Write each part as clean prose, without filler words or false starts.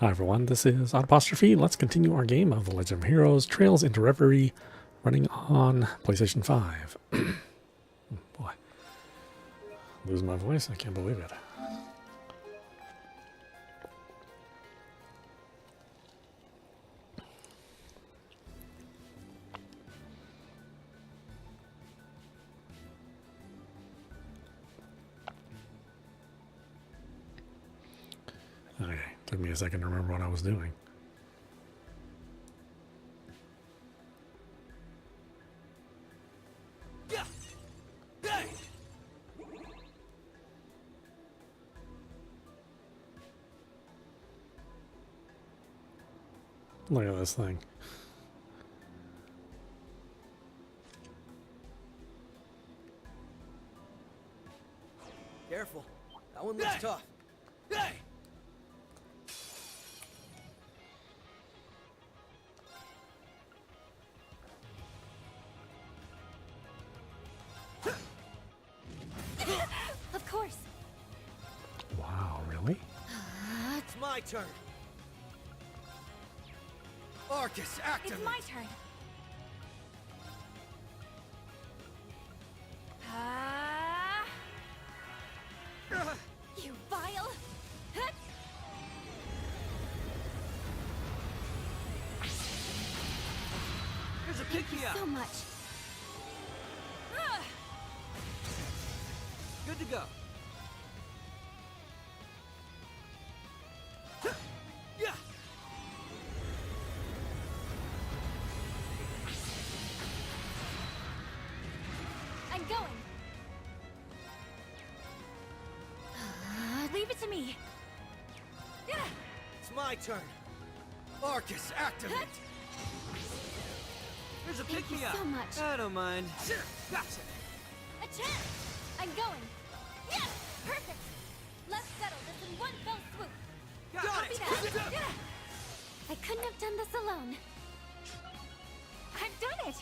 Hi everyone, this is audap. Let's continue our game of The Legend of Heroes Trails into Reverie, running on PlayStation 5. Boy, losing my voice, I can't believe it. Okay, took me a second to remember what I was doing. Look at this thing. Careful. That one looks tough. Of course. Wow, really? It's my turn. Arcus, activate. It's my turn. You vile. Here's a pick me up. So much. Good to go. I'm going. Leave it to me. It's my turn. Arcus, activate. Here's a pick Thank you me up. so much. I don't mind. Gotcha. A chance. I'm going. Yes, perfect. Let's settle this in one fell swoop. Got Copy it. that. I couldn't have done this alone. I've done it.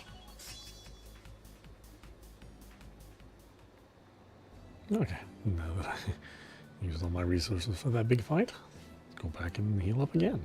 Okay, now that I used all my resources for that big fight, let's go back and heal up again.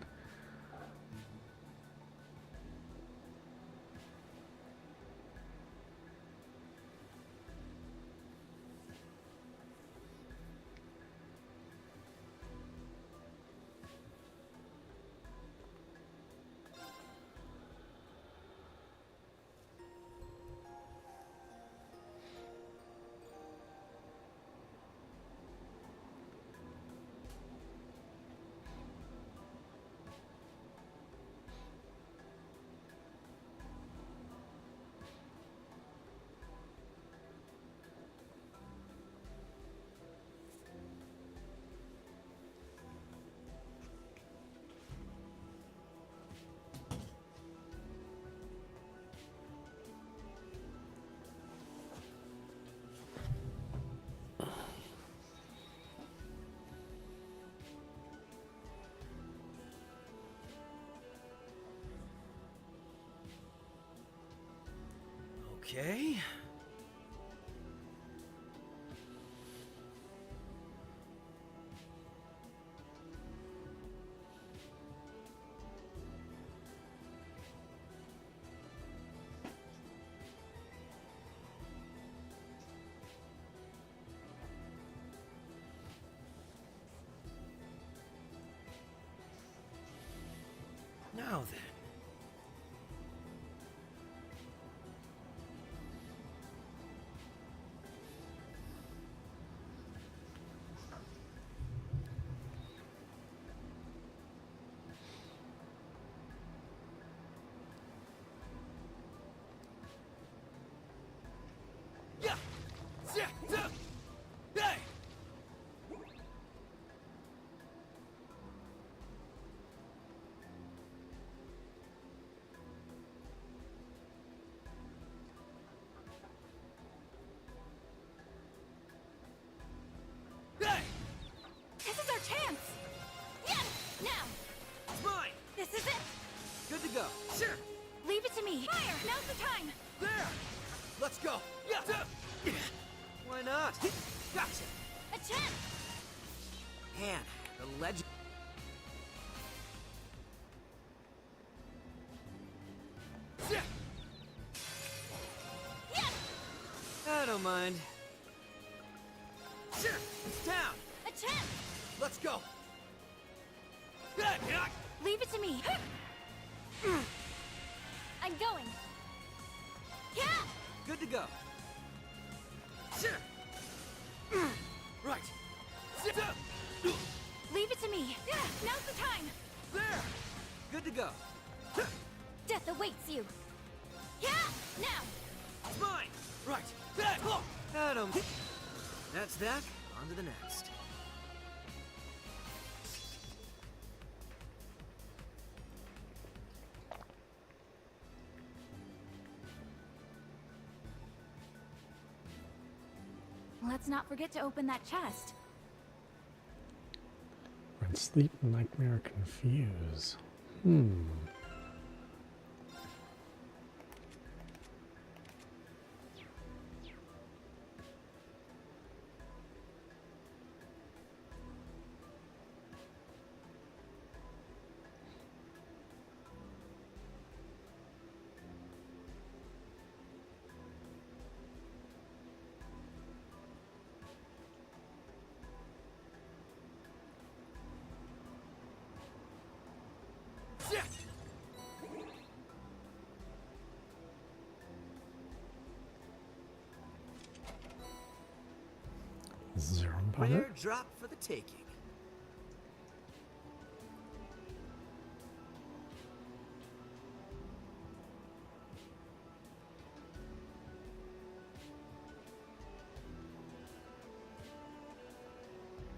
Okay. Now then. This is our chance. Yes, now. It's mine. This is it. Good to go. Sure. Leave it to me. Fire. Now's the time. There. Let's go. Why not? Gotcha. A chance. Man, the legend. don't mind. Sure, it's down. A chance! Let's go. Leave it to me. I'm going. Yeah! Good to go. Sure. Right. Leave it to me. Yeah, now's the time. There. Good to go. Death awaits you. Yeah! Now! It's mine. Right. Adam. That's that. On to the next. Let's not forget to open that chest. Red sleep, nightmare, confuse. Zero powder. Rare drop for the taking.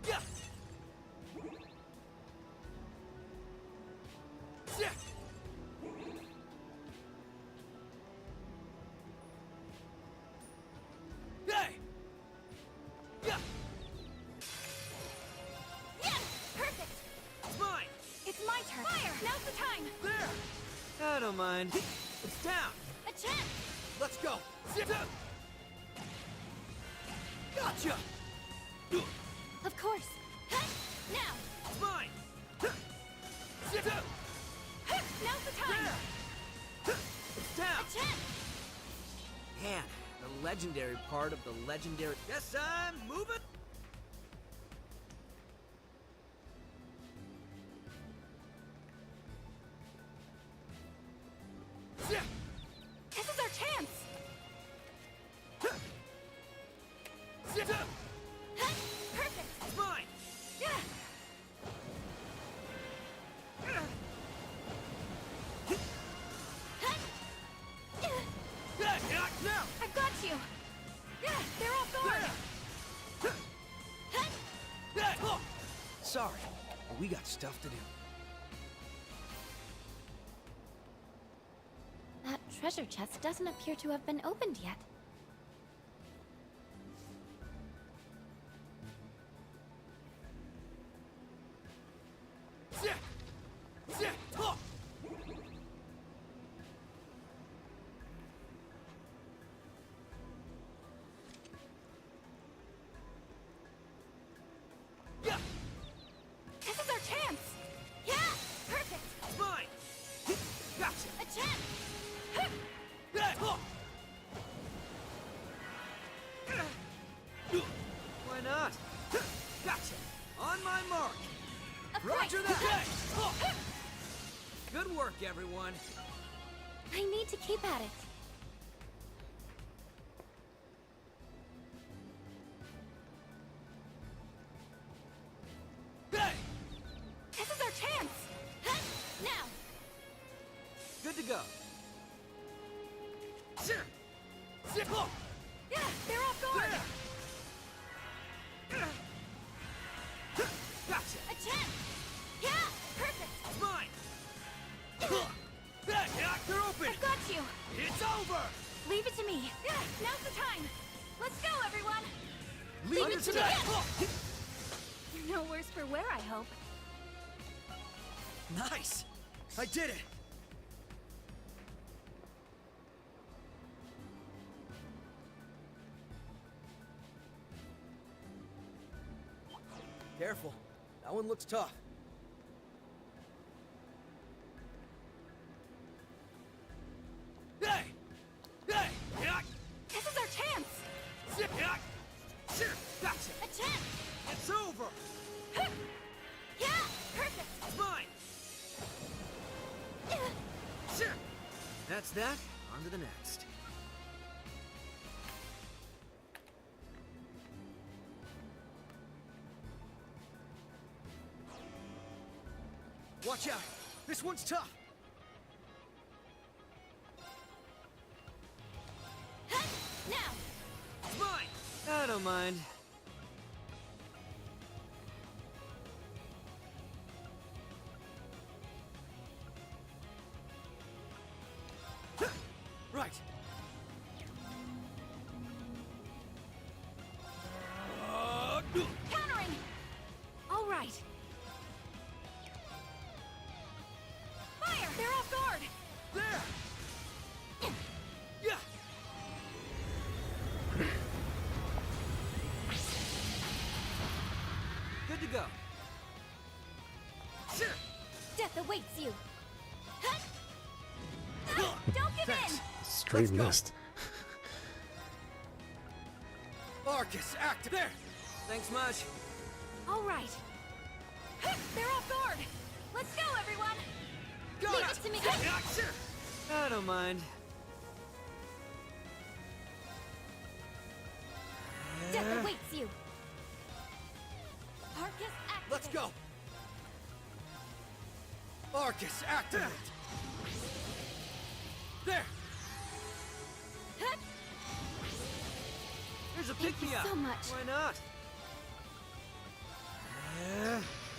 Yeah. Yeah. Hey. Yeah. Yes! Perfect! It's mine. It's my turn. Fire! Now's the time. There. I don't mind. It's down. A chance! Let's go. Gotcha. Of course. Huh? Now! It's mine. Huh? Now's the time. It's down. A chance! Man, the legendary part of the legendary. Guess I'm moving. This is our chance! Huh? Perfect! It's mine. Yeah! Huh? Now. I've got you! Yeah, they're all gone! Huh? Sorry, but we got stuff to do. That treasure chest doesn't appear to have been opened yet. This is our chance! Yeah! Perfect! It's mine. Gotcha. A chance! Why not? Gotcha. On my mark. Upright. Roger that. Good work, everyone. I need to keep at it. Hey! This is our chance! Huh? Now! Good to go. Sure. Yeah, they're all gone! Gotcha. A chance! Yeah! Perfect! It's mine. They're open. I've got you! It's over. Leave it to me! Yeah, now's the time! Let's go, everyone! Leave it to me. No worse for wear, I hope. Nice. I did it. Careful. That one looks tough. Hey! Hey! This is our chance! That's that. On to the next. Watch out! This one's tough! Now! It's mine! I don't mind. Right. Countering! All right. Fire! They're off guard! There! Yeah! Good to go. Sure. Death awaits you! Don't give Thanks. in! Straight Let's go. missed. Arcus, active. There! Thanks much. All right. They're off guard! Let's go, everyone! Go! Leave it to me. Yeah, sure. I don't mind. Death awaits you! Arcus activate! Let's go! Arcus, activate! There! There's a Thank you pick-me-up. so much. Why not?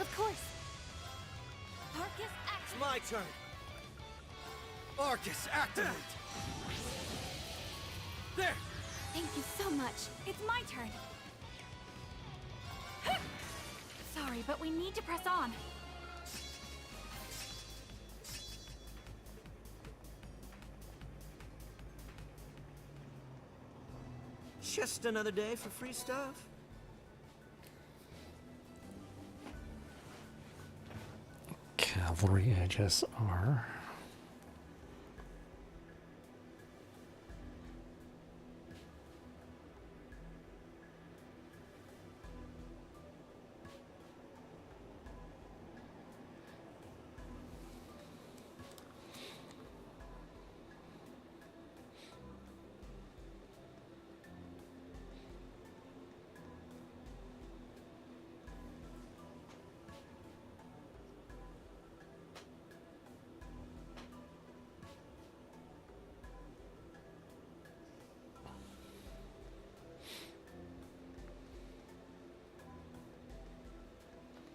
Of course. Arcus It's activate! my turn. Arcus, activate! There! Thank you so much. It's my turn. Sorry, but we need to press on. Just another day for free stuff. Cavalry edges are.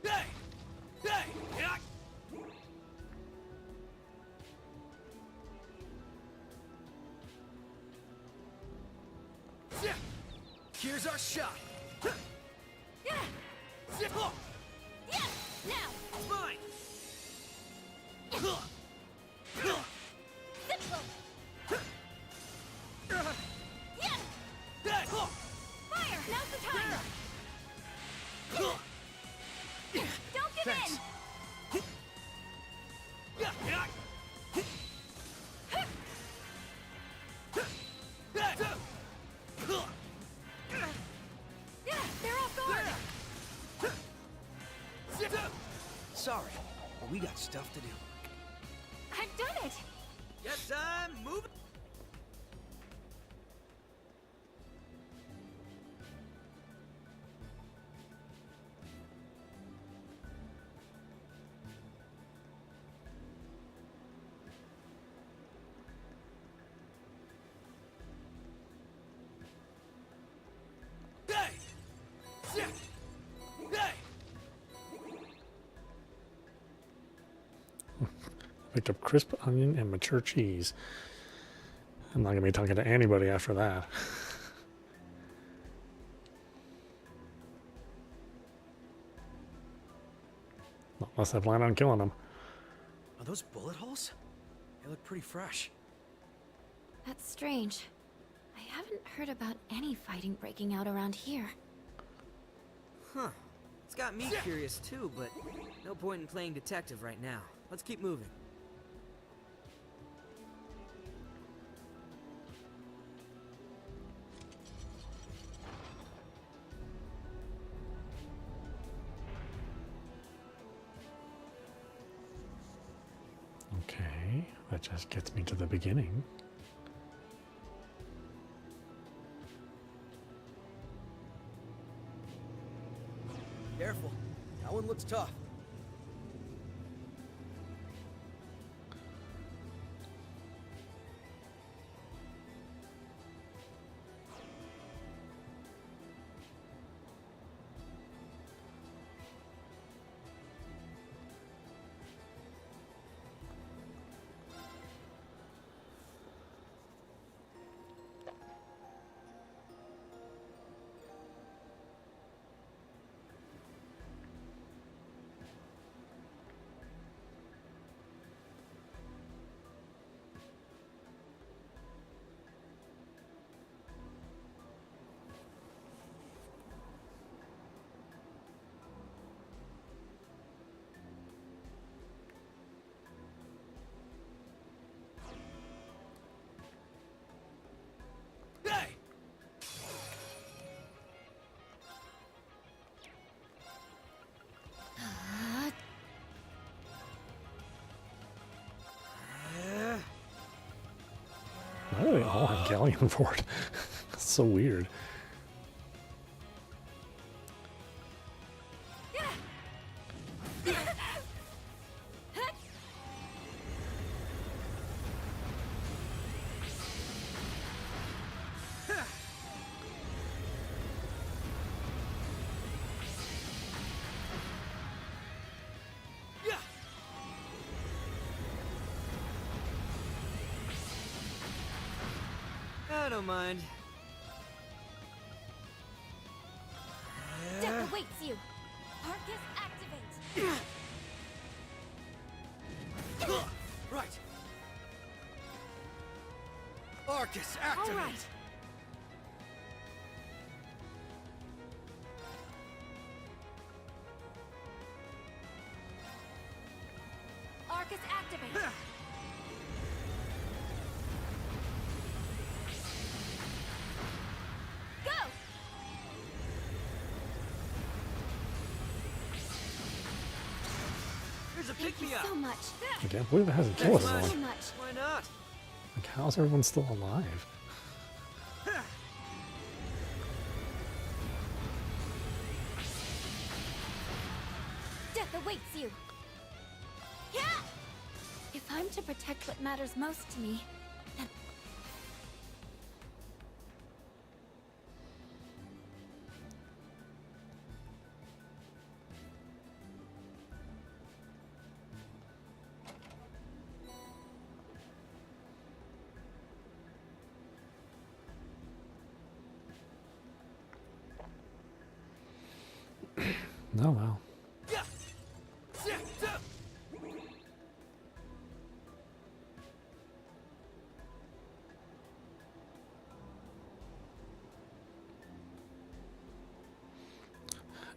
Hey! Hey! Yeah! Yeah! Here's our shot. Yeah! Zip! Oh, Yeah! Now! it's mine. Simple! Yeah! Hey! Oh, Fire! Now's the time! oh. Don't give Thanks. in! Yeah! Yeah! Hey! Yeah! They're off guard! Zip! Sorry, but we got stuff to do. I've done it! Guess I'm moving. Hey! Zip! Hey! Picked up crisp onion and mature cheese. I'm not going to be talking to anybody after that. Unless I plan on killing them. Are those bullet holes? They look pretty fresh. That's strange. I haven't heard about any fighting breaking out around here. Huh. It's got me curious too, but no point in playing detective right now. Let's keep moving. Okay. That just gets me to the beginning. Careful. That one looks tough. Hey! Why do they all have galleon fort? That's so weird. I don't mind. Death awaits you. Arcus activate. Right. Arcus, activate. All right. Arcus activate. Go. Here's a Thank you pick-me-up. so much. I can't believe it hasn't killed Thanks, everyone. So much. Why not? Like, how's everyone still alive? Death awaits you. Yeah. If I'm to protect what matters most to me, then No, well.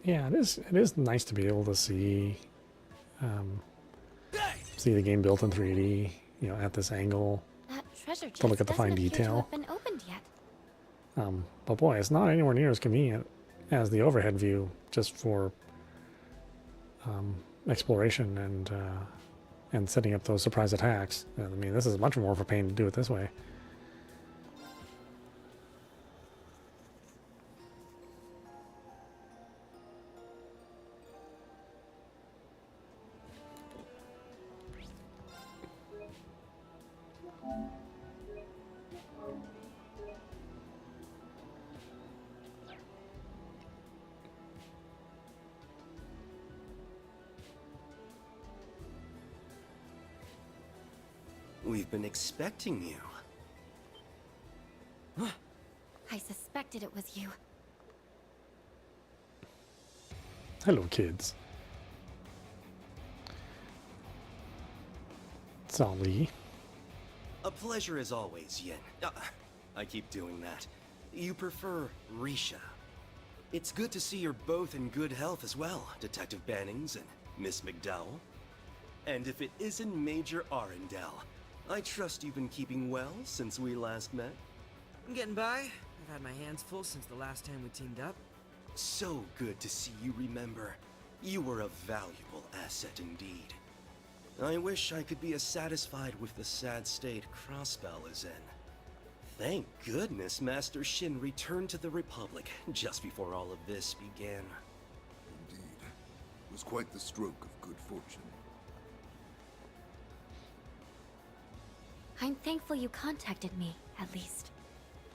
Yeah, it is. It is nice to be able to see the game built in 3D. You know, at this angle. that treasure chest To look at the fine doesn't appear to detail. have been opened yet. But boy, it's not anywhere near as convenient as the overhead view, just for exploration and setting up those surprise attacks. I mean, this is much more of a pain to do it this way. We've been expecting you. I suspected it was you. Hello, kids. Sally. A pleasure as always, Yin. I keep doing that. You prefer Risha. It's good to see you're both in good health as well, Detective Bannings and Miss McDowell. And if it isn't Major Arundel, I trust you've been keeping well since we last met? I'm getting by. I've had my hands full since the last time we teamed up. So good to see you remember. You were a valuable asset indeed. I wish I could be as satisfied with the sad state Crossbell is in. Thank goodness Master Shin returned to the Republic just before all of this began. Indeed. It was quite the stroke of good fortune. I'm thankful you contacted me, at least.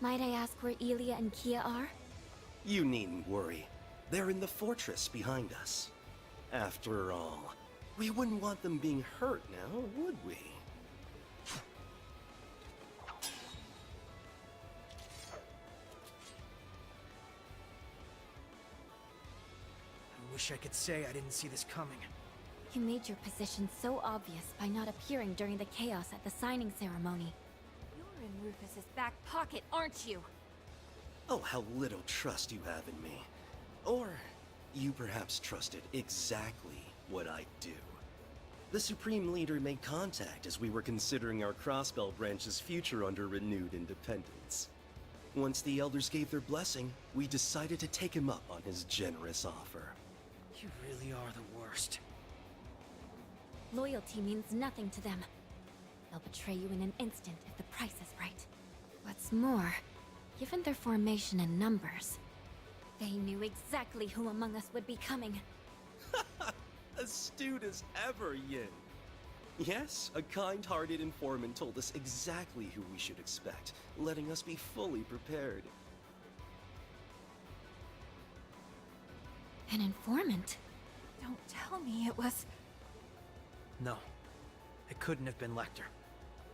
Might I ask where Elia and Kia are? You needn't worry. They're in the fortress behind us. After all, we wouldn't want them being hurt now, would we? I wish I could say I didn't see this coming. You made your position so obvious by not appearing during the chaos at the signing ceremony. You're in Rufus's back pocket, aren't you? Oh, how little trust you have in me. Or you perhaps trusted exactly what I do. The Supreme Leader made contact as we were considering our Crossbell branch's future under renewed independence. Once the Elders gave their blessing, we decided to take him up on his generous offer. You really are the worst. Loyalty means nothing to them. They'll betray you in an instant if the price is right. What's more, given their formation and numbers, they knew exactly who among us would be coming. Astute as ever, Yin. Yes, a kind-hearted informant told us exactly who we should expect, letting us be fully prepared. An informant? Don't tell me it was... No. It couldn't have been Lecter.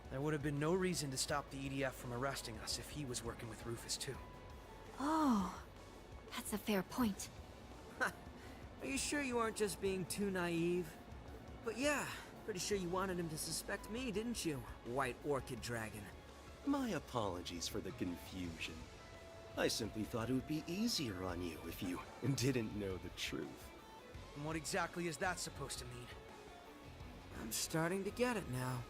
There would have been no reason to stop the EDF from arresting us if he was working with Rufus too. Oh, that's a fair point. Are you sure you aren't just being too naive? But yeah, pretty sure you wanted him to suspect me, didn't you, White Orchid Dragon? My apologies for the confusion. I simply thought it would be easier on you if you didn't know the truth. And what exactly is that supposed to mean? I'm starting to get it now.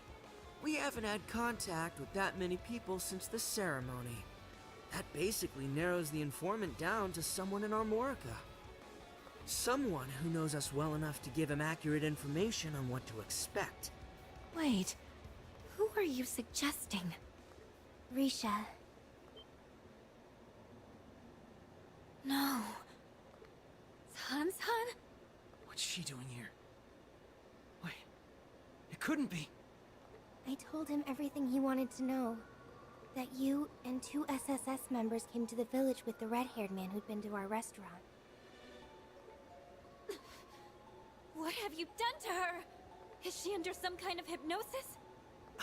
We haven't had contact with that many people since the ceremony. That basically narrows the informant down to someone in Armorica. Someone who knows us well enough to give him accurate information on what to expect. Wait, who are you suggesting? Risha. No. San-san? What's she doing here? Wait, it couldn't be. I told him everything he wanted to know. That you and 2 SSS members came to the village with the red-haired man who'd been to our restaurant. What have you done to her? Is she under some kind of hypnosis?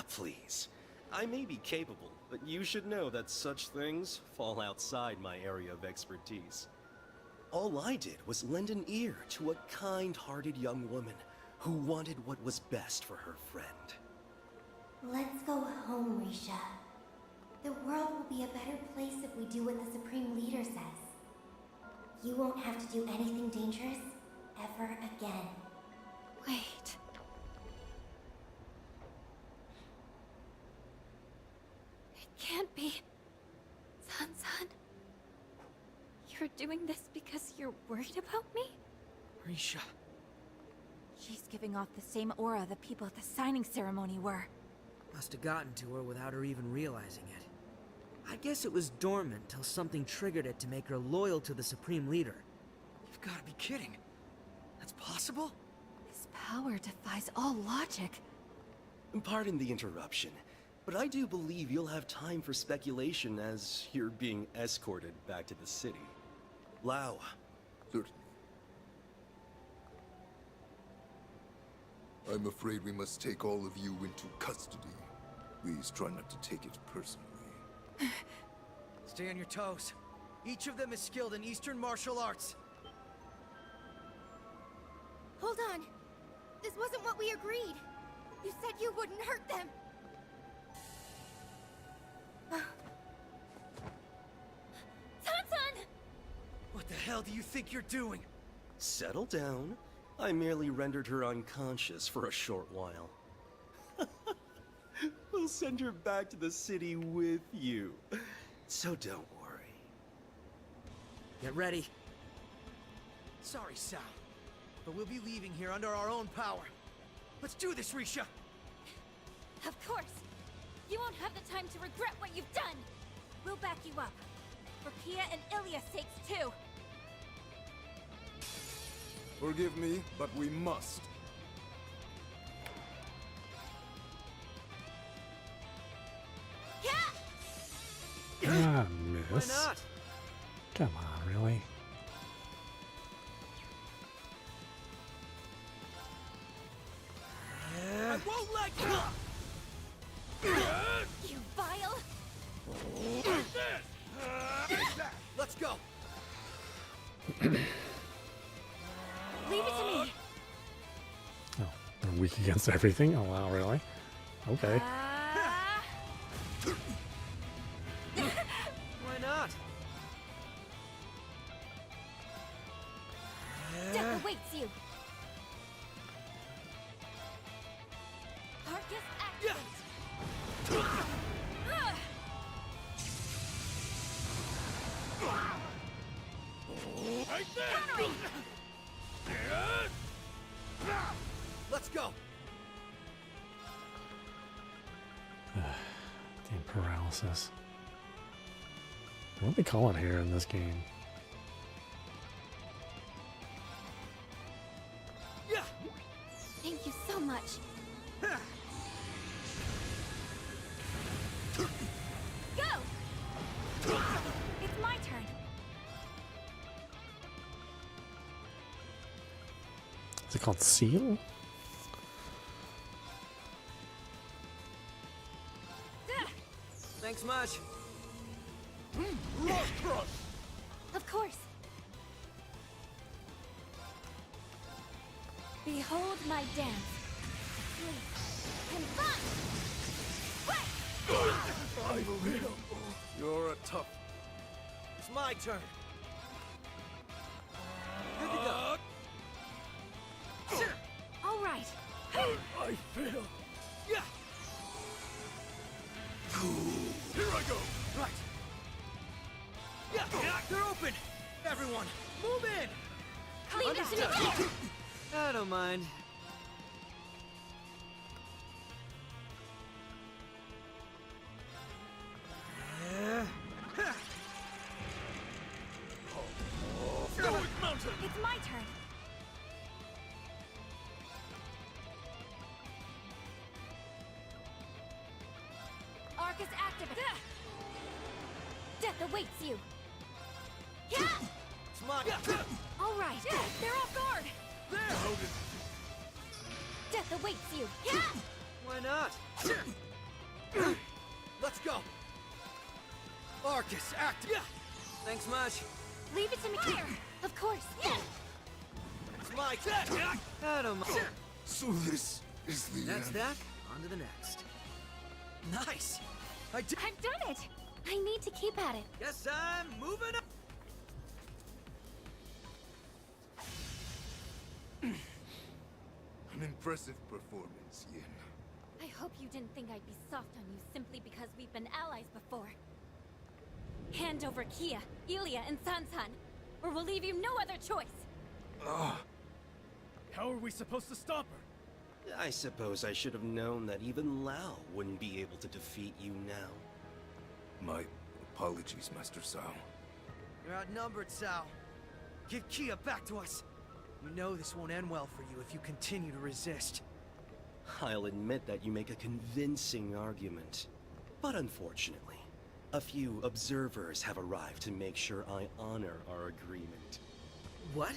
Please. I may be capable, but you should know that such things fall outside my area of expertise. All I did was lend an ear to a kind-hearted young woman who wanted what was best for her friend. Let's go home, Risha. The world will be a better place if we do what the Supreme Leader says. You won't have to do anything dangerous ever again. Wait. It can't be. San-san? You're doing this because you're worried about me? Risha. She's giving off the same aura the people at the signing ceremony were. Must have gotten to her without her even realizing it. I guess it was dormant till something triggered it to make her loyal to the Supreme Leader. You've got to be kidding. That's possible? This power defies all logic. Pardon the interruption, but I do believe you'll have time for speculation as you're being escorted back to the city. Lao. Certainly. I'm afraid we must take all of you into custody. Please try not to take it personally. Stay on your toes. Each of them is skilled in Eastern martial arts. Hold on. This wasn't what we agreed. You said you wouldn't hurt them. San-san! What the hell do you think you're doing? Settle down. I merely rendered her unconscious for a short while. We'll send her back to the city with you. So don't worry. Get ready. Sorry, Sal, but we'll be leaving here under our own power. Let's do this, Risha! Of course! You won't have the time to regret what you've done! We'll back you up. For Kia and Ilya's sakes, too! Forgive me, but we must. Yeah! Ah, Why miss. not? Come on, really? I won't let go! You vile! Let's go! Leave it to me! Oh, I'm weak against everything? Oh, wow, really? Okay. Why not? Death awaits you! Arcus activate! Countering! Let's go! Damn paralysis. What do they call it here in this game? Yeah! Thank you so much. Go! It's my turn. Is it called Seal? Thanks much. Of course. Behold my dance. Sleep and fun! Fight! You're a tough. It's my turn! Good to go! All right. I fail. Yeah! Here I go. Right! Yeah! They're open! Everyone, move in! Leave it to me. I don't mind. It's my turn. Arcus activate. Death awaits you. Yeah! It's my... All right. They're off guard. There! Death awaits you. Yeah! Why not? Let's go! Arcus, act... Yeah! Thanks much. Leave it to me. Here. Of course. It's my turn! I don't mind. So this is the That's end. that. On to the next. Nice! I did... I've done it. I need to keep at it. Guess I'm moving up. An impressive performance, Yin. I hope you didn't think I'd be soft on you simply because we've been allies before. Hand over Kia, Ilya, and Sansan, or we'll leave you no other choice. How are we supposed to stop her? I suppose I should have known that even Lao wouldn't be able to defeat you now. My apologies, Master Sao. You're outnumbered, Sao. Give Kia back to us. You know this won't end well for you if you continue to resist. I'll admit that you make a convincing argument. But unfortunately, a few observers have arrived to make sure I honor our agreement. What?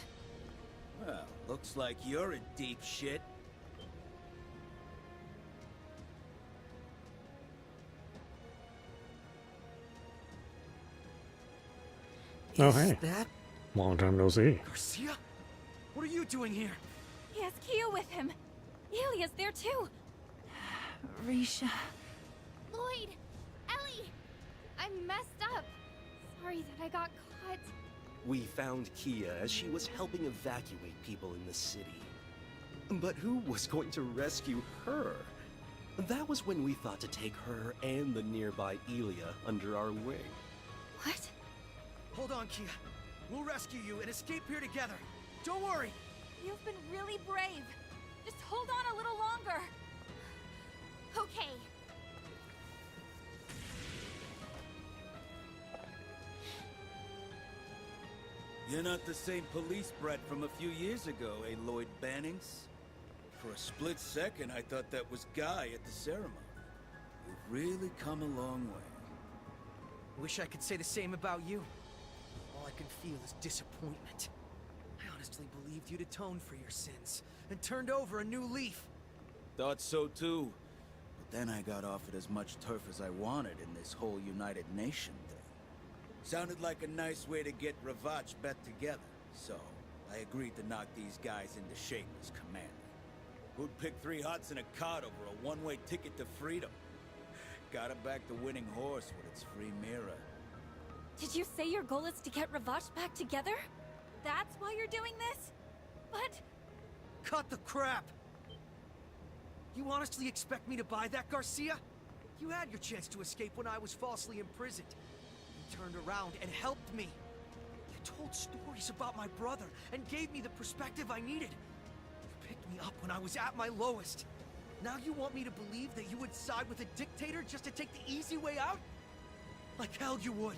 Well, looks like you're in deep shit. Oh, Is hey. that? Long time no see. Garcia? What are you doing here? He has Kia with him. Ilya's there too. Risha. Lloyd! Ellie! I messed up. Sorry that I got caught. We found Kia as she was helping evacuate people in the city. But who was going to rescue her? That was when we thought to take her and the nearby Ilya under our wing. What? Hold on, Kia. We'll rescue you and escape here together. Don't worry. You've been really brave. Just hold on a little longer. Okay. You're not the same police brat from a few years ago, eh, Lloyd Bannings? For a split second, I thought that was Guy at the ceremony. You've really come a long way. Wish I could say the same about you. All I can feel is disappointment. I honestly believed you'd atoned for your sins and turned over a new leaf. Thought so too. But then I got offered as much turf as I wanted in this whole United Nation thing. Sounded like a nice way to get Ravach back together, so I agreed to knock these guys into shape as commander. Who'd pick 3 hots and a cart over a one-way ticket to freedom? Gotta back the winning horse with its free mirror. Did you say your goal is to get Ravach back together? That's why you're doing this? But... Cut the crap! You honestly expect me to buy that, Garcia? You had your chance to escape when I was falsely imprisoned. You turned around and helped me. You told stories about my brother and gave me the perspective I needed. You picked me up when I was at my lowest. Now you want me to believe that you would side with a dictator just to take the easy way out? Like hell you would.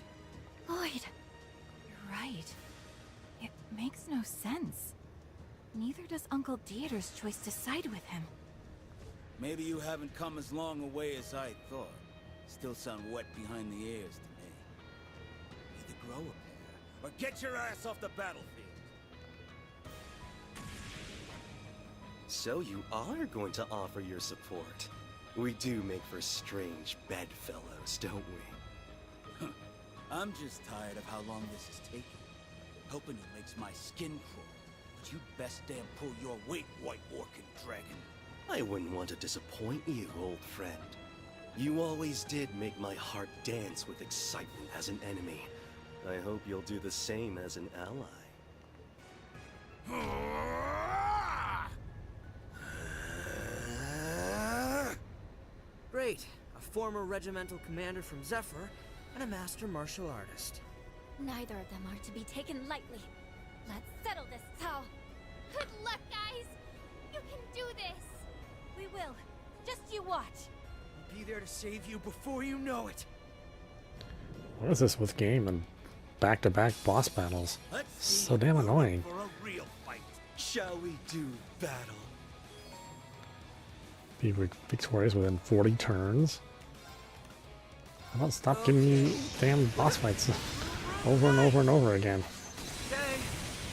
Lloyd, you're right. It makes no sense. Neither does Uncle Dieter's choice to side with him. Maybe you haven't come as long a way as I thought. Still sound wet behind the ears to me. Either grow a pair, or get your ass off the battlefield. So you are going to offer your support. We do make for strange bedfellows, don't we? I'm just tired of how long this is taking. Helping you makes my skin crawl. But you best damn pull your weight, White Orchid Dragon. I wouldn't want to disappoint you, old friend. You always did make my heart dance with excitement as an enemy. I hope you'll do the same as an ally. Great. A former regimental commander from Zephyr and a master martial artist. neither of them are to be taken lightly. Let's settle this, Cao. Good luck, guys! You can do this! We will. Just you watch. I'll be there to save you before you know it. What is this with game and back-to-back boss battles? So damn annoying. For a real fight. Shall we do battle? Be victorious within 40 turns. How about stop giving me damn boss fights over and over and over again? Okay,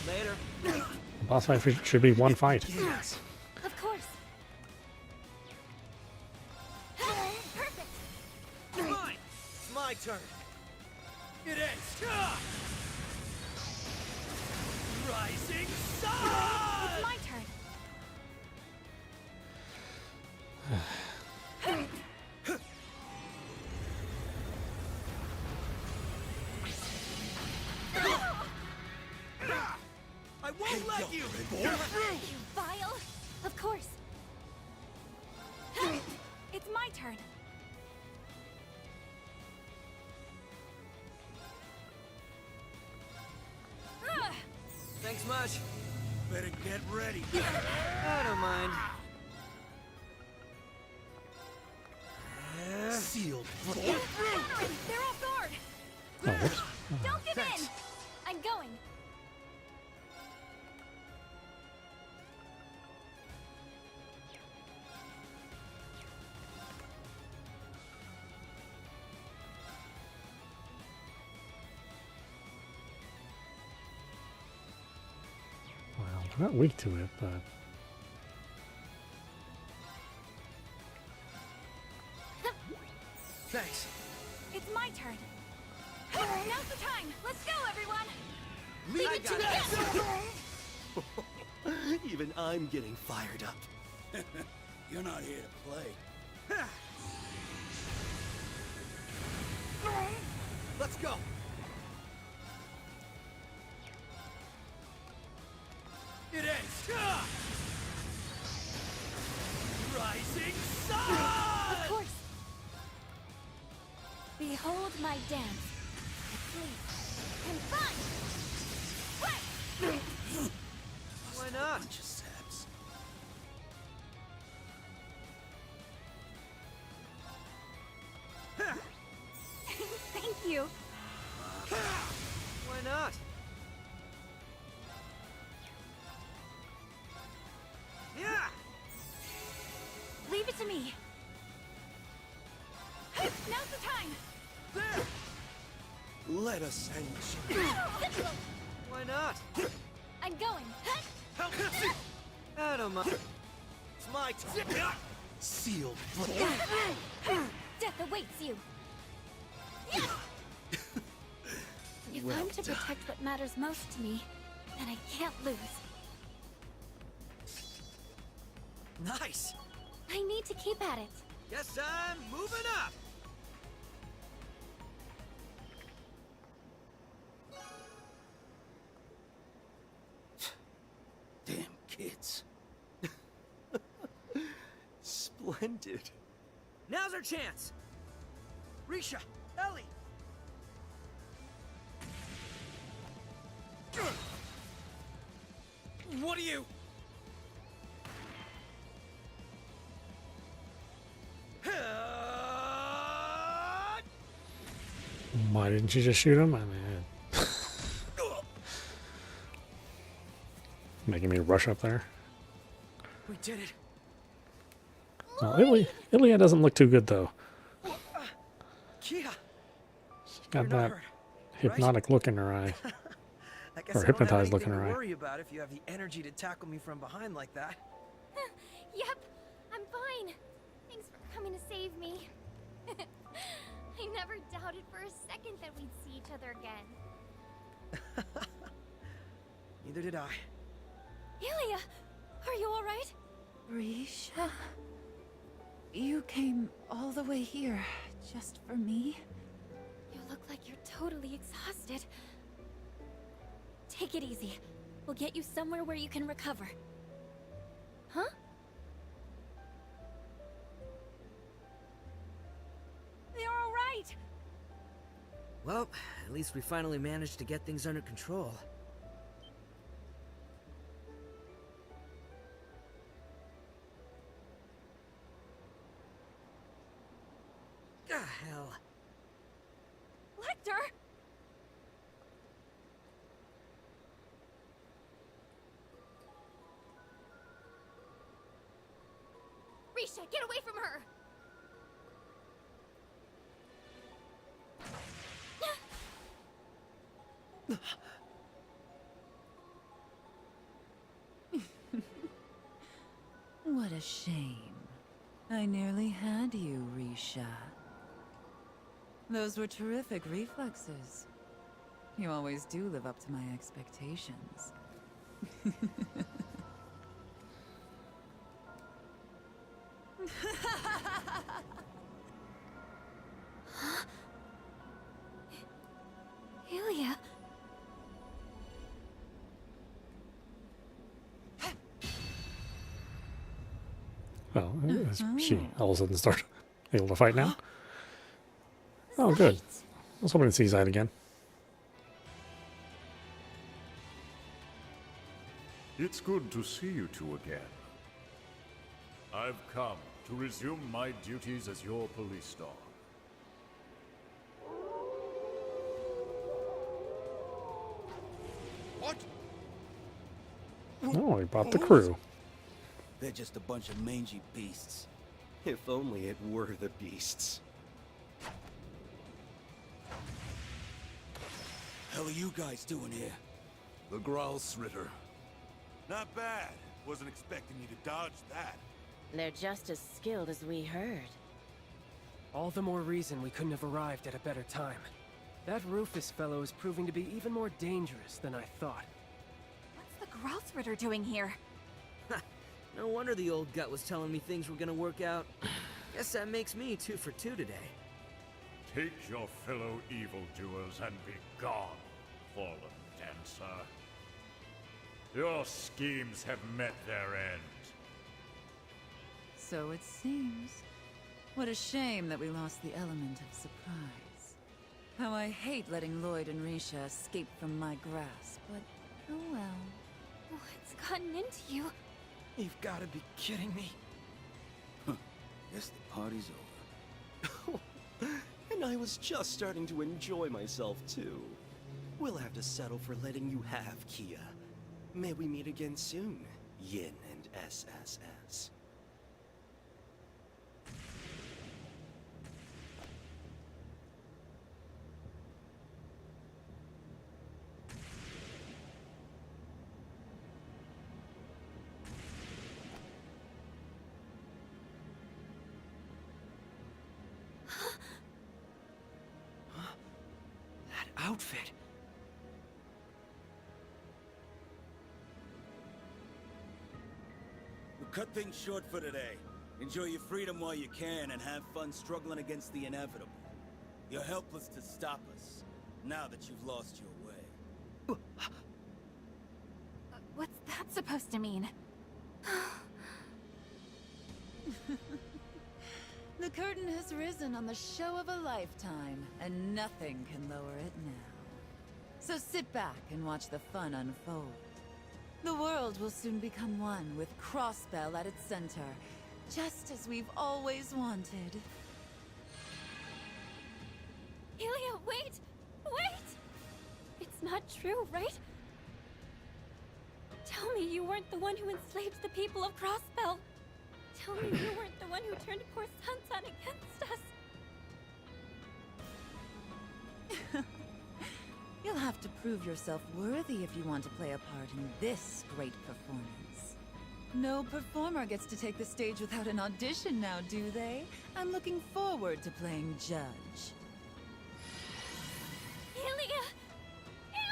later. The boss fight should be one fight. Yes. Of course. Perfect. Fine! It's my turn. It ends. Rising sun! It's my turn. I won't let you! You vile! Of course. It's my turn. Thanks much. Better get ready. I don't mind. Sealed. They're off guard. Oh, whoops. Don't give in. I'm going. Well, I'm not weak to it, but Thanks. It's my turn. Now's the time. Let's go, everyone. Leave it to me! Even I'm getting fired up. You're not here to play. Let's go! It ends! Rising sun! Of course. Behold my dance. Please. And fun. Why not? Bunch of saps. Why not? Yeah! Leave it to me. Now's the time. There! Let us end. Why not? I'm going. Help! I don't mind. It's my turn. Sealed. Death awaits you. If Well I'm to done. protect what matters most to me, then I can't lose. Nice! I need to keep at it. Guess I'm moving up! Damn kids. Splendid. Now's our chance! Risha! Ellie! What are you? Why didn't you just shoot him? I mean, making me rush up there. We did it. Well, Ilia doesn't look too good though. Kia! She's got You're not that hurt, hypnotic look in her eye. I guess Or I don't have hypnotized look in anything her to eye. worry about if you have the energy to tackle me from behind like that. Yep, I'm fine. Thanks for coming to save me. I never doubted for a second that we'd see each other again. Neither did I. Ilia, are you all right? Risha? You came all the way here just for me? You look like you're totally exhausted. Take it easy. We'll get you somewhere where you can recover. Huh? You're all right! Well, at least we finally managed to get things under control. Ah, hell. Lecter! Risha, get away from her! What a shame. I nearly had you, Risha. Those were terrific reflexes. You always do live up to my expectations. Ilia. Oh, is she all of a sudden start able to fight now? Oh, good. I was hoping to see Zide again. It's good to see you two again. I've come to resume my duties as your police dog. What? Oh, he brought the crew. They're just a bunch of mangy beasts. If only it were the beasts. Hell are you guys doing here? The Gralsritter. Not bad. Wasn't expecting you to dodge that. They're just as skilled as we heard. All the more reason we couldn't have arrived at a better time. That Rufus fellow is proving to be even more dangerous than I thought. What's the Gralsritter doing here? No wonder the old gut was telling me things were gonna work out. Guess that makes me 2 for 2 today. Take your fellow evildoers and be gone, fallen dancer. Your schemes have met their end. So it seems. What a shame that we lost the element of surprise. How I hate letting Lloyd and Risha escape from my grasp, but oh well. What's gotten into you? You've gotta be kidding me. Guess the party's over. And And I was just starting to enjoy myself, too. We'll have to settle for letting you have Kia. May we meet again soon, Yin and SSS. Outfit. We'll cut things short for today. Enjoy your freedom while you can and have fun struggling against the inevitable. You're helpless to stop us, now that you've lost your way. What's that supposed to mean? The curtain has risen on the show of a lifetime, and nothing can lower it now. So sit back and watch the fun unfold. The world will soon become one, with Crossbell at its center, just as we've always wanted. Ilia, wait! Wait! It's not true, right? Tell me you weren't the one who enslaved the people of Crossbell. Tell me you weren't the one who turned poor Sansan against us. You'll have to prove yourself worthy if you want to play a part in this great performance. No performer gets to take the stage without an audition now, do they? I'm looking forward to playing judge. Ilia! Ilia!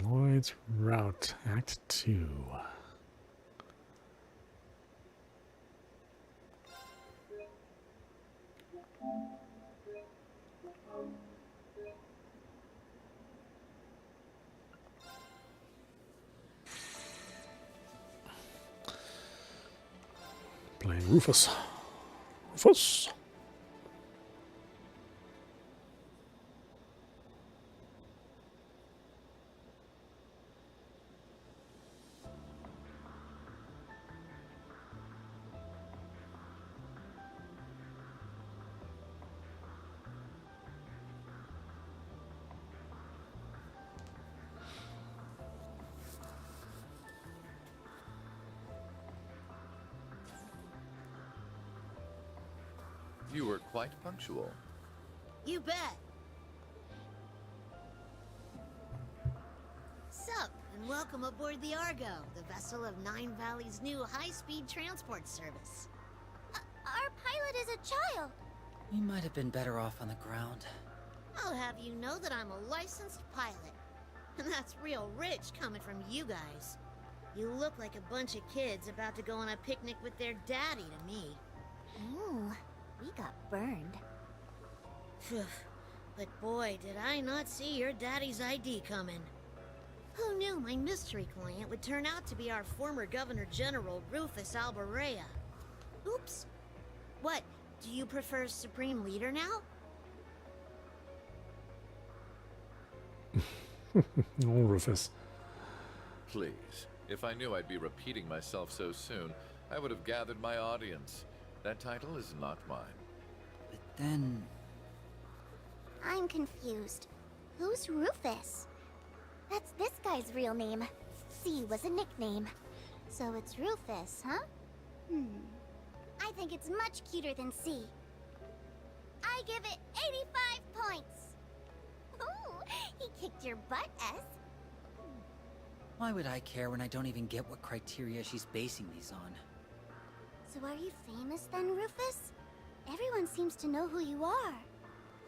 Lloyd's Route, Act 2. Playing Rufus. Rufus! You were quite punctual. You bet. Sup, and welcome aboard the Argo, the vessel of Nine Valley's new high-speed transport service. Our pilot is a child. We might have been better off on the ground. I'll have you know that I'm a licensed pilot. And that's real rich coming from you guys. You look like a bunch of kids about to go on a picnic with their daddy to me. Ooh, we got burned. But boy, did I not see your daddy's ID coming. Who knew my mystery client would turn out to be our former Governor General, Rufus Alberea? Oops. What, do you prefer Supreme Leader now? Oh, Rufus. Please, if I knew I'd be repeating myself so soon, I would have gathered my audience. That title is not mine. But then... I'm confused. Who's Rufus? That's this guy's real name. C was a nickname. So it's Rufus, huh? I think it's much cuter than C. I give it 85 points! Ooh, he kicked your butt, S. Why would I care when I don't even get what criteria she's basing these on? So are you famous then, Rufus? Everyone seems to know who you are.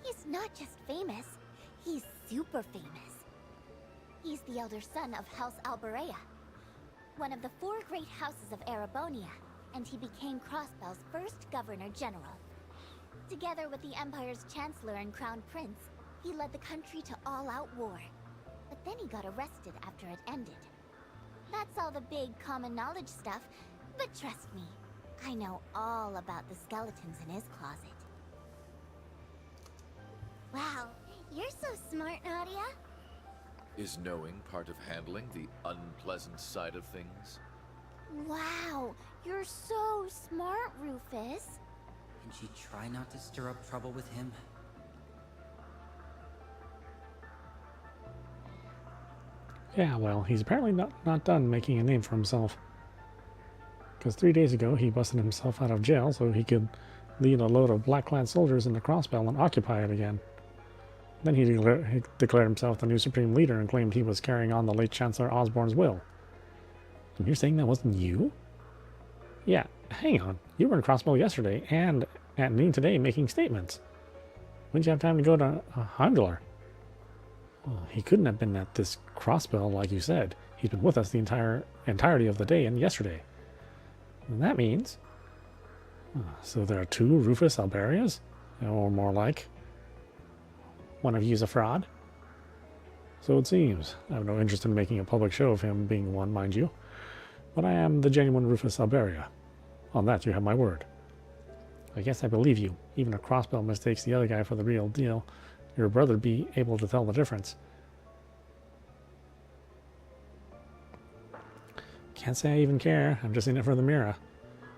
He's not just famous, he's super famous. He's the elder son of House Alberea, one of the 4 great houses of Erebonia, and he became Crossbell's first Governor General. Together with the Empire's Chancellor and Crown Prince, he led the country to all-out war. But then he got arrested after it ended. That's all the big common knowledge stuff, but trust me, I know all about the skeletons in his closet. Wow, you're so smart, Nadia. Is knowing part of handling the unpleasant side of things? Wow, you're so smart, Rufus. Can she try not to stir up trouble with him? Yeah, well, he's apparently not done making a name for himself. Because 3 days ago, he busted himself out of jail so he could lead a load of black-clad soldiers into Crossbell and occupy it again. Then he declared himself the new Supreme Leader and claimed he was carrying on the late Chancellor Osborne's will. And you're saying that wasn't you? Yeah, hang on. You were in Crossbell yesterday and at noon today making statements. When did you have time to go to Heimdallr? Well, he couldn't have been at this Crossbell like you said. He's been with us the entirety of the day and yesterday. And that means... so there are 2 Rufus Alberias? Or more like... one of you's a fraud? So it seems. I have no interest in making a public show of him being one, mind you. But I am the genuine Rufus Alberia. On that you have my word. I guess I believe you. Even if Crossbell mistakes the other guy for the real deal, your brother'd be able to tell the difference. Can't say I even care. I'm just in it for the Mira.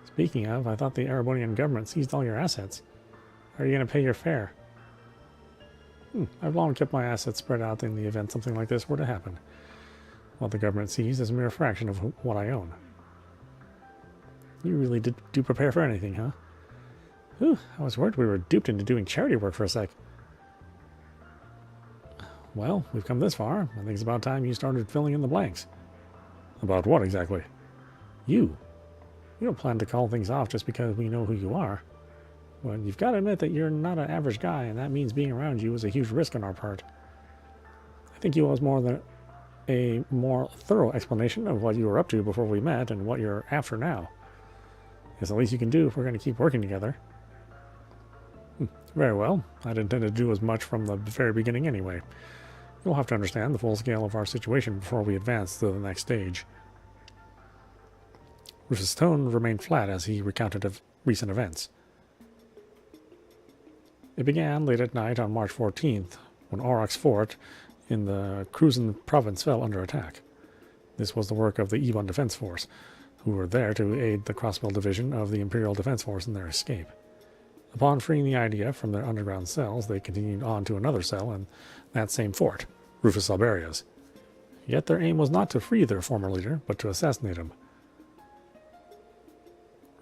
Speaking of, I thought the Erebonian government seized all your assets. How are you going to pay your fare? I've long kept my assets spread out in the event something like this were to happen. What the government sees is a mere fraction of what I own. You really do prepare for anything, huh? Whew, I was worried we were duped into doing charity work for a sec. Well, we've come this far. I think it's about time you started filling in the blanks. About what exactly? You. You don't plan to call things off just because we know who you are. Well, you've got to admit that you're not an average guy, and that means being around you is a huge risk on our part. I think you owe us a more thorough explanation of what you were up to before we met and what you're after now. It's the least you can do if we're going to keep working together. Very well. I'd intended to do as much from the very beginning anyway. You'll have to understand the full scale of our situation before we advance to the next stage. Rufus' tone remained flat as he recounted recent events. It began late at night on March 14th, when Auroch's fort in the Kruzen province fell under attack. This was the work of the Ebon Defense Force, who were there to aid the Crossbell Division of the Imperial Defense Force in their escape. Upon freeing the IDF from their underground cells, they continued on to another cell in that same fort, Rufus Alberia's. Yet their aim was not to free their former leader, but to assassinate him.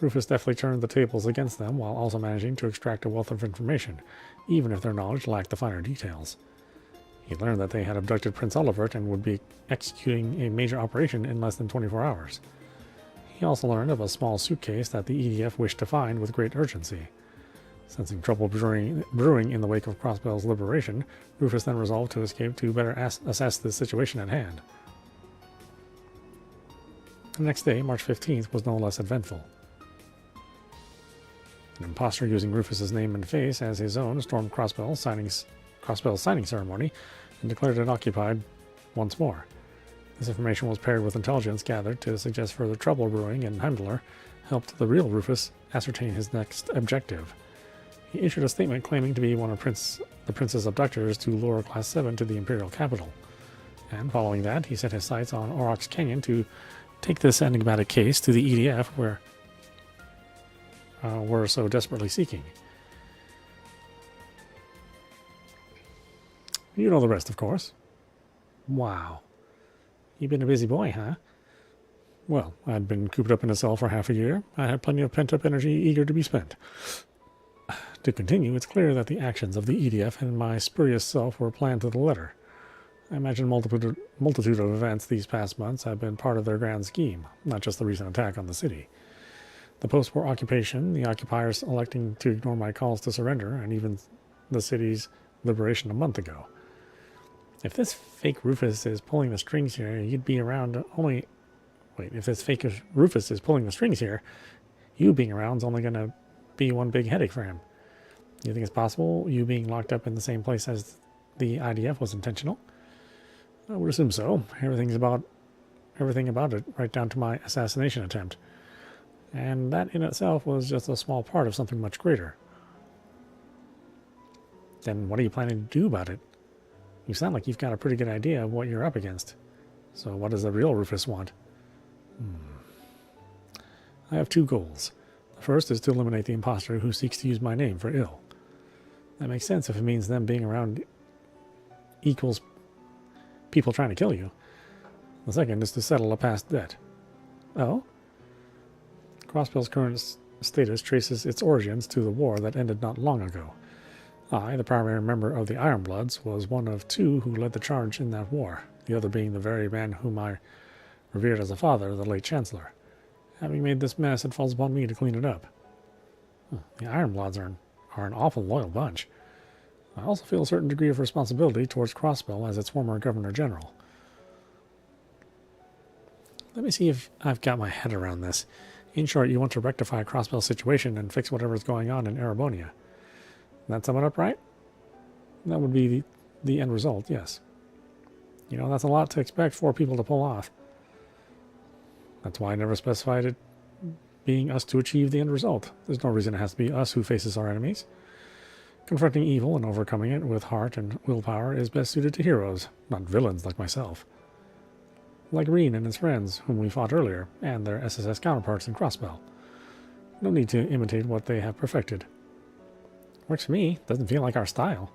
Rufus deftly turned the tables against them while also managing to extract a wealth of information, even if their knowledge lacked the finer details. He learned that they had abducted Prince Olivert and would be executing a major operation in less than 24 hours. He also learned of a small suitcase that the EDF wished to find with great urgency. Sensing trouble brewing in the wake of Crossbell's liberation, Rufus then resolved to escape to better assess the situation at hand. The next day, March 15th, was no less eventful. An imposter using Rufus's name and face as his own stormed Crossbell's signing ceremony and declared it occupied once more. This information was paired with intelligence gathered to suggest further trouble brewing in Heimdallr, helped the real Rufus ascertain his next objective. He issued a statement claiming to be one of the prince's abductors to lure Class 7 to the Imperial capital. And following that, he set his sights on Auroch's Canyon to take this enigmatic case to the EDF where we're so desperately seeking. You know the rest, of course. Wow. You've been a busy boy, huh? Well, I'd been cooped up in a cell for half a year. I had plenty of pent-up energy eager to be spent. To continue, it's clear that the actions of the EDF and my spurious self were planned to the letter. I imagine multitude of events these past months have been part of their grand scheme, not just the recent attack on the city. The post-war occupation, the occupiers electing to ignore my calls to surrender, and even the city's liberation a month ago. If this fake Rufus is pulling the strings here, you'd be around only... Wait, if this fake Rufus is pulling the strings here, you being around is only going to be one big headache for him. You think it's possible you being locked up in the same place as the IDF was intentional? I would assume so. Everything about it, right down to my assassination attempt. And that in itself was just a small part of something much greater. Then what are you planning to do about it? You sound like you've got a pretty good idea of what you're up against. So what does the real Rufus want? I have two goals. The first is to eliminate the imposter who seeks to use my name for ill. That makes sense if it means them being around equals people trying to kill you. The second is to settle a past debt. Oh? Crossbell's current status traces its origins to the war that ended not long ago. I, the primary member of the Ironbloods, was one of two who led the charge in that war, the other being the very man whom I revered as a father, the late Chancellor. Having made this mess, it falls upon me to clean it up. The Ironbloods are an awful loyal bunch. I also feel a certain degree of responsibility towards Crossbell as its former Governor-General. Let me see if I've got my head around this. In short, you want to rectify Crossbell's situation and fix whatever's going on in Erebonia. That sum it up right? That would be the end result, yes. You know, that's a lot to expect 4 people to pull off. That's why I never specified it being us to achieve the end result. There's no reason it has to be us who faces our enemies. Confronting evil and overcoming it with heart and willpower is best suited to heroes, not villains like myself. Like Rean and his friends, whom we fought earlier, and their SSS counterparts in Crossbell. No need to imitate what they have perfected. Works for me. Doesn't feel like our style.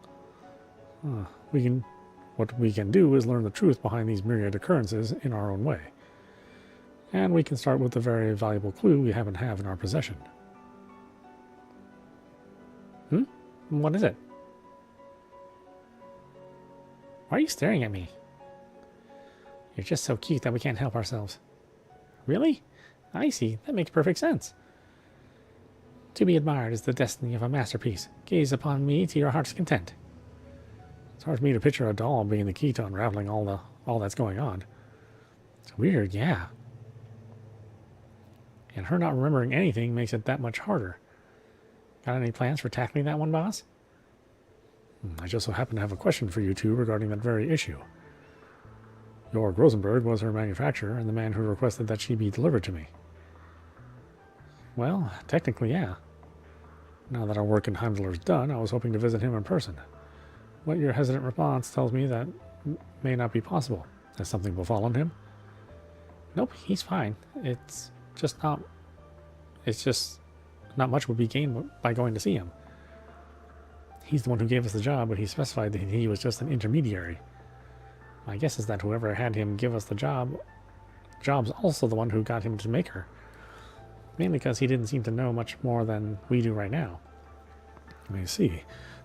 What we can do is learn the truth behind these myriad occurrences in our own way. And we can start with the very valuable clue we haven't have in our possession. What is it? Why are you staring at me? You're just so cute that we can't help ourselves. Really? I see. That makes perfect sense. To be admired is the destiny of a masterpiece. Gaze upon me to your heart's content. It's hard for me to picture a doll being the key to unraveling all that's going on. It's weird, yeah. And her not remembering anything makes it that much harder. Got any plans for tackling that one, boss? I just so happen to have a question for you two regarding that very issue. Jorg Rosenberg was her manufacturer and the man who requested that she be delivered to me. Well, technically, yeah. Now that our work in Heimdallr's done, I was hoping to visit him in person. What your hesitant response tells me that may not be possible. Has something befallen him? Nope, he's fine. It's just not much would be gained by going to see him. He's the one who gave us the job, but he specified that he was just an intermediary. My guess is that whoever had him give us the job's also the one who got him to make her. Mainly because he didn't seem to know much more than we do right now. I see.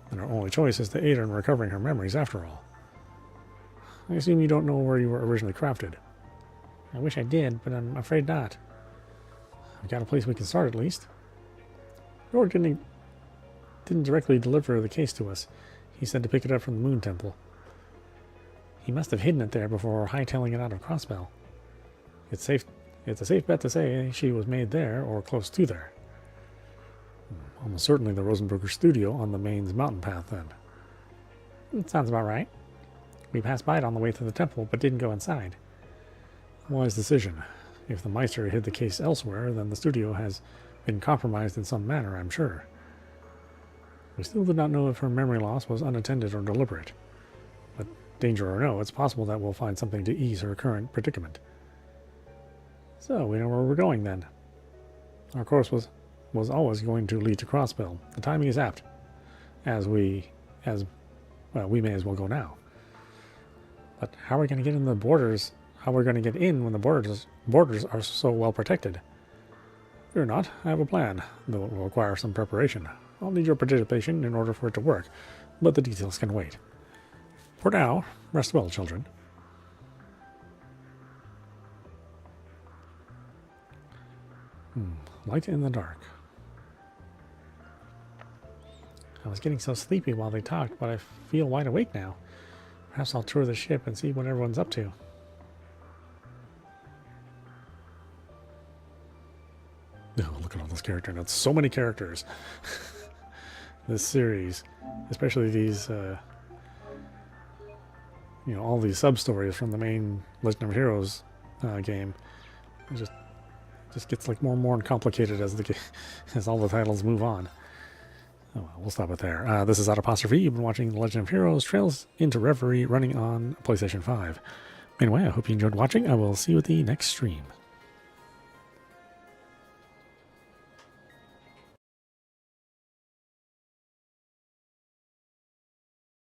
Then our only choice is to aid her in recovering her memories after all. I assume you don't know where you were originally crafted. I wish I did, but I'm afraid not. I've got a place we can start at least. Jorg didn't directly deliver the case to us. He said to pick it up from the Moon Temple. He must have hidden it there before hightailing it out of Crossbell. It's a safe bet to say she was made there or close to there. Almost certainly the Rosenberger studio on the Maine's mountain path then. It sounds about right. We passed by it on the way to the temple, but didn't go inside. Wise decision. If the Meister hid the case elsewhere, then the studio has been compromised in some manner, I'm sure. We still do not know if her memory loss was unattended or deliberate. But danger or no, it's possible that we'll find something to ease her current predicament. So, we know where we're going then. Our course was always going to lead to Crossbell. The timing is apt. We may as well go now. But how are we going to get in the borders? How are we going to get in when the borders are so well protected? Fear not, I have a plan, though it will require some preparation. I'll need your participation in order for it to work, but the details can wait. For now, rest well, children. Light in the dark. I was getting so sleepy while they talked, but I feel wide awake now. Perhaps I'll tour the ship and see what everyone's up to. Oh, look at all those character notes. So many characters. This series, especially these, all these sub-stories from the main Legend of Heroes game. It just gets like more and more complicated as all the titles move on. Oh, well, we'll stop it there. This is audap. You've been watching The Legend of Heroes Trails into Reverie running on PlayStation 5. Anyway, I hope you enjoyed watching. I will see you at the next stream.